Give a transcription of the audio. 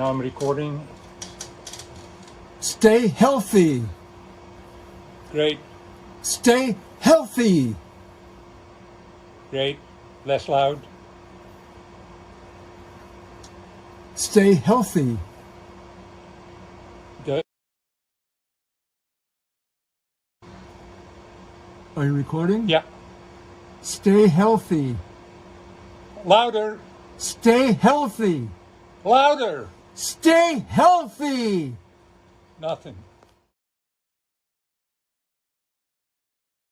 Now I'm recording. Stay healthy. Great. Stay healthy. Great. Less loud. Stay healthy. Good. Are you recording? Yeah. Stay healthy. Louder. Stay healthy. Louder. Stay healthy. Nothing.